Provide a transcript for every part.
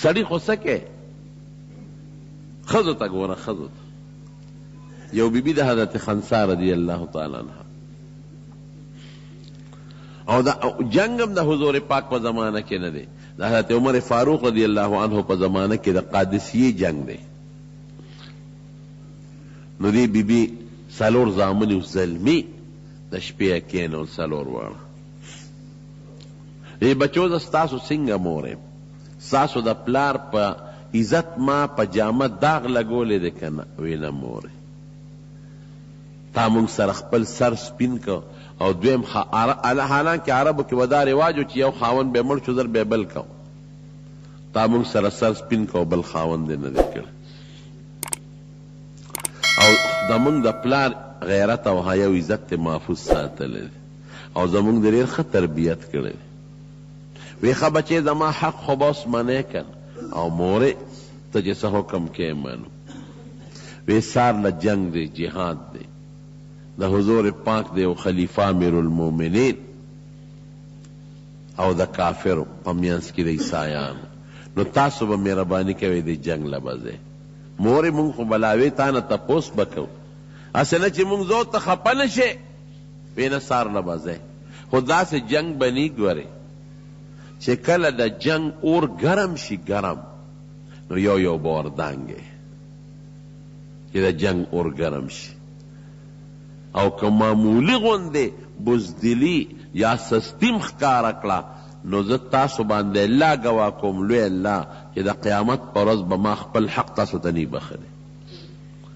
سړی خو څه کوي ښځو ته ګوره ښځو ته یو بیبي د حضرت خنسا رضی الله تعالی عنها او دا جنگ هم د حضور پاک په زمانه کې نه دی د حضرت عمر فاروق رضی الله عنه په زمانه کې د قادسیې جنگ دی نو دی بیبي څلور زامن یو زلمي د شپې کېنول څلور واړه ای بچو زه ستاسو څنګه مور یم ستاسو د پلار په عزت ما په جامه داغ لګولی دی که نه وی نه مورې تا مونږ سره خپل سر سپین کو او دویم حالانکه عربو کې ودا رواج و چې یو خاوند به مړ شو زر به بل کو تا مونږ سره سر سپین کو بل خاوند دی نه دی کړی او زمونږ د پلار غیرت او حیا او عزت ته محفوظ ساتلی دی او زمونږ د ډېر ښه تربیت کړی دی وی ښه بچې زما حق خو به اوس منې که او مورې ته چې څه حکم کې منو وی سار له جنگ دی جهاد دی د حضور پاک دی او خلیفه امیر المؤمنین او د کافرو په منځ کې د عیسایانو نو تاسو به مهرباني کوئ د جنگ له به ځئ مورې مونږ خو بلاوې تا نه تپوس به کوو هسې نه چې مونږ زو ته خفه نه شې وی نه سار له به ځئ خو داسې جنگ به نی ګورې چې کله د جنگ اور ګرم شي ګرم نو یو یو به وردانګې چې د جنگ اور ګرم شي او که معمولی غوندې بزدلي یا سستیم ښکاره کړه نو زه تاسو باندې الله ګواه کوم لوی الله چې د قیامت په ورځ به ما خپل حق تاسو ته نی بخلی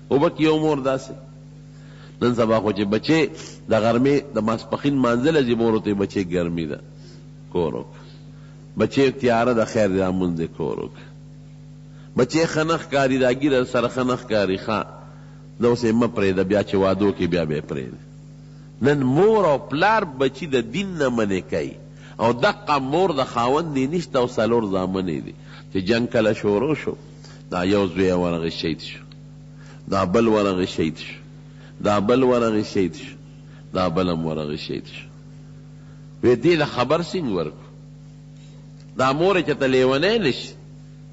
وبکې یو مور داسې نن سبا خو چې بچې د غرمې د ماسپښین مانځله ځي مور ورته بچې ګرمي ده کور وکړه بچې تیاره د خیر رامونځ دې کور وکړه بچې ښه نه ښکاري دا ګیره سره ښه نه ښکاري ښه دا اوس یې مه پرېږده بیا چې وادو کې بیا به یې پرېږده نن مور او پلار بچي د دین نه منې کوي او دقه مور د خاوند دی نشته او څلور زامنې دي چې جنګ کله شروع شو دا یو زوی یې ورغې شهید شو دا بل ورغې شهید شو دا بل ورغې شهید شو دا بل هم ورغې شهید شو وی دې له خبر څنګه ورکړو دا مور چې ته لیونی نشي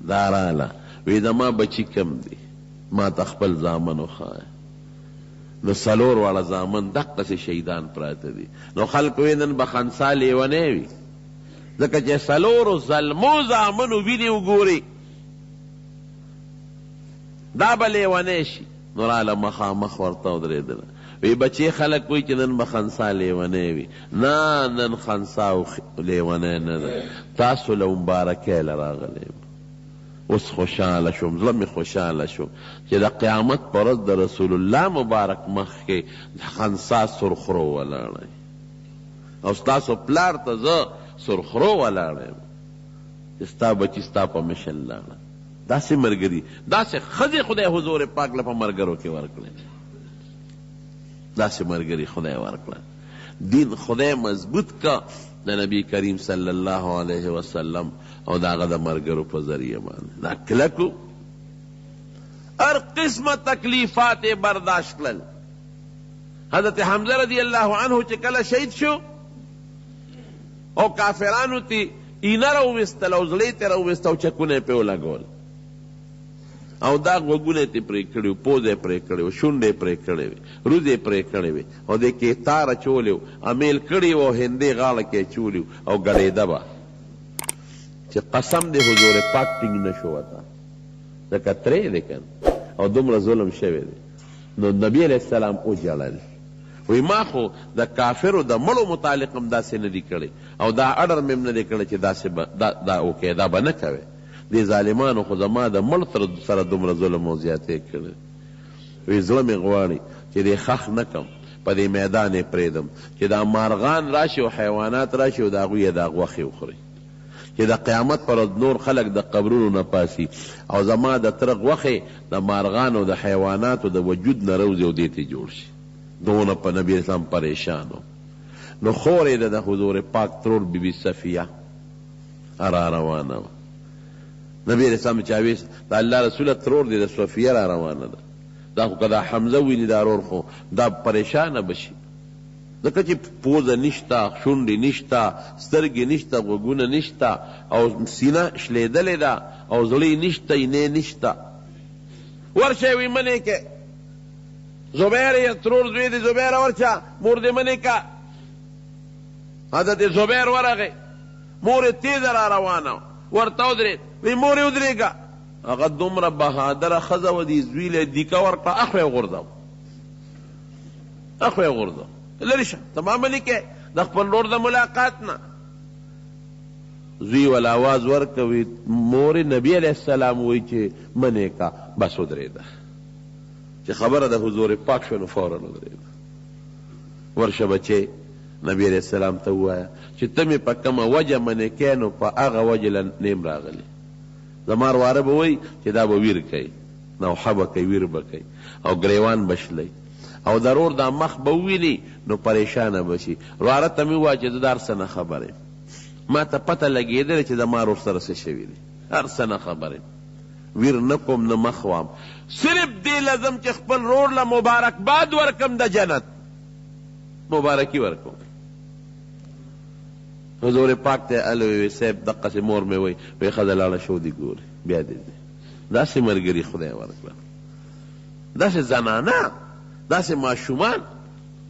دا راله وی زما بچي کم دی ما ته خپل زامن وښایه نو څلور واړه زامن دقسې شهیدان پراته دي نو خلک وی نن به خنسا لیونی وي ځکه چې څلورو ظلمو زامنو وینې وګوري دا به لیونی شي نو راله مخامخ ورته ودرېدله وی بچې خلک وی چې نن به خنسا لیونی وي نه نن خنسا لیونی نه ده تاسو له مبارکۍ له راغلی اوس خوشحاله شوم زړه مې خوشحاله شو چې د قیامت په ورځ د رسول الله مبارک مخ کې خنسا سرخرو ولاړی او ستاسو پلار ته زه سرخرو ولاړی چې ستا بچي ستا په مشن لاړه داسې ملګري داسې ښځې خدای حضور پاک له په ملګرو کې ورکړی داسې ملګري خدای ورکړه دین خدای مضبوط کا د نبی کریم صلی الله علیه وسلم او د هغه د ملګرو په ذریعه باندې دا کلکو هر قسمه تکلیفات برداشت کړل حضرت حمزه رضی الله عنه چې کله شهید شو او کافرانو تی اینه راوویستل او زړې ته راوویست او چکونه یې پې ولګول او دا غوږونه یې پرې کړي وو پوزه یې پرې کړی وو شونډې یې پرې کړی وې روزې یې پرې کړی وې او دې کې تار اچولی وو امیل کړي وو هندې غاړه کې اچولي وو او ګډېده به چې قسم دې حضور پاک ټینګ نه شو وته ځکه ترې دی که او دومره ظلم شوی دی نو نبي علیه السلام وجړل وی ما خو د کافرو د مړو متعلق هم داسې نه دي کړی او دا اډر مې هم نه دی کړی چې داسې دا وکې دا به نه کوې دې ظالمانو خو زما د مړ سره دومره ظلم او زیاتې کړی وی زړه مې غواړي چې دې خښ نه کم په دې میدان یې پرېږدم چې دا مارغان راشي او حیوانات راشي او د هغوی یې دا غوښې وخوري چې د قیامت پر ورځ نور خلک د قبرونو نه پاسي او زما د تره غوښې د مارغانو د حیواناتو د وجود نه روځي او دې ته جوړ شي دونه په نبي اسلام پریشان و نو خور یې د حضور پاک ترور بی بی صفیه را روانه وه نبي اسلام چاویس د الله رسوله ترور دی د صفیه را روانه ده دا خو که دا حمزه ویني دا رور خو دا پریشانه بشي ځکه چې پوزه نشته، شونډې نشته، سترګې نشته، غوږونه نشته، او سینه شلیدلې ده، او زړه نشته، اینې نشته. ورشه وی منې کې زبیر یې ترور زوی دی، زبیر ورشه مور دې منې که. حضرت زبیر ورغی، مور یې تیزه را روانه ورته ودرېد، وی مور یې ودرېږه. هغه دومره بهادره ښځه وه، دې زوی له دیکه ورکړه، اخو یې غورځو، اخو یې غورځو، لرې شه ته ما منې کې د خپل ورور د ملاقات نه. زوی ول آواز ورکوي، مور نبی علیہ السلام وی چې منې کا، بس ودرېده. چې خبره د حضور پاک شو نو فوراً ودرېده. ورشه بچې نبی علیہ السلام ته ووایه چې ته مې په کومه وجه منې کې، نو په هغه وجه له نیم راغلی. زما واره به وایي چې دا به ویر کوي، نوحه به کوي، ویر به کوي، او ګریوان به شلی، او ضرور دا مخ به وویني نو پریشانه به شي. واره ته مې ووایه چې زه د هر څه نه خبر یم، ما ته پته لګېدلې چې زما ورور سره څه شوي دي، هر څه نه خبر یم، ویر نه کوم نه مخ وام، صرف دې لازم چې خپل رور له مبارکباد ورکم د جنت، مبارکي ورکوم. حضور پاک ته الوی صاحب دقه سي مور مې وای وی ښځه لاړه شو دي ګوري، بیا دې داسې ملګري خدای ورکړه، داسې زنانه، داسې ماشومان.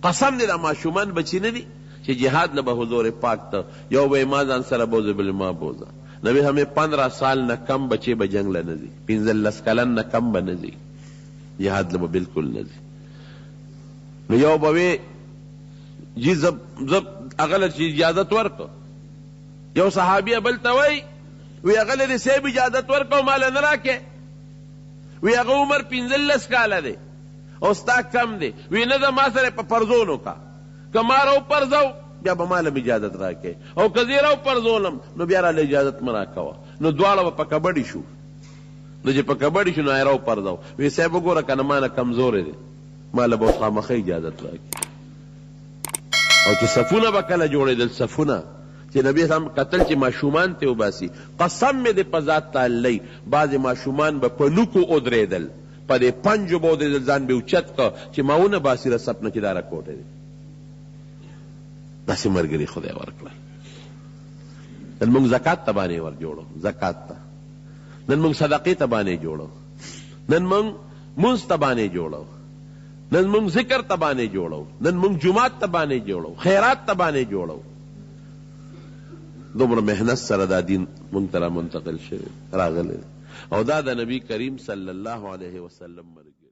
قسم دې دا ماشومان بچي نه دي چې جهاد له به حضور پاک ته یو به ما ځان سره بوزه بل ما بوزه. نبی ہمیں 15 سال نہ کم بچے به جنگ له نزي، 15 کلن نہ کم به نزي، جهاد له بالکل نزي. نو یو به جی زب اغله چې اجازت ورکو، یو صحابی بل ته وای وی اغله دې سیب اجازت ورکو مال نه راکې، وی هغه عمر 15 کاله دی او ستا کم دی، وی نه د ما سره په پرزونو کا، که ما رو پرزو بیا به مال اجازت راکې، او که زه رو پرزولم نو بیا راله اجازت مه راکوه. نو دواړه به په کبډي شو، نو چې په کبډي شو نو یې رو پرزو، وی صاحب وګوره که نه ما نه کمزوری دی، ماله به خامخه اجازت راکې. او چې صفونه به کله جوړېدل، صفونه چې نبی هم قتل چې ماشومان ته وباسي، قسم مې د په ذات تعالی بعضې ماشومان به په نوکو ودرېدل، په دې پنجو به ودرېدل، ځان به اوچت که چې ماونه باسي رسپ نه چې دا راکوټه دی. داسې ملګري خدای ورکړل. نن موږ زکات ته باندې ور جوړو، زکات ته نن موږ صدقې ته باندې جوړو، نن موږ مونځ ته باندې جوړو، نن موږ ذکر ته باندې جوړو، نن موږ جمعات ته باندې جوړو، خیرات ته باندې جوړو. دومره محنت سره دا دین موږ ته را منتقل شوی راغلی، او دا د نبی کریم صلی الله علیه وسلم مرګ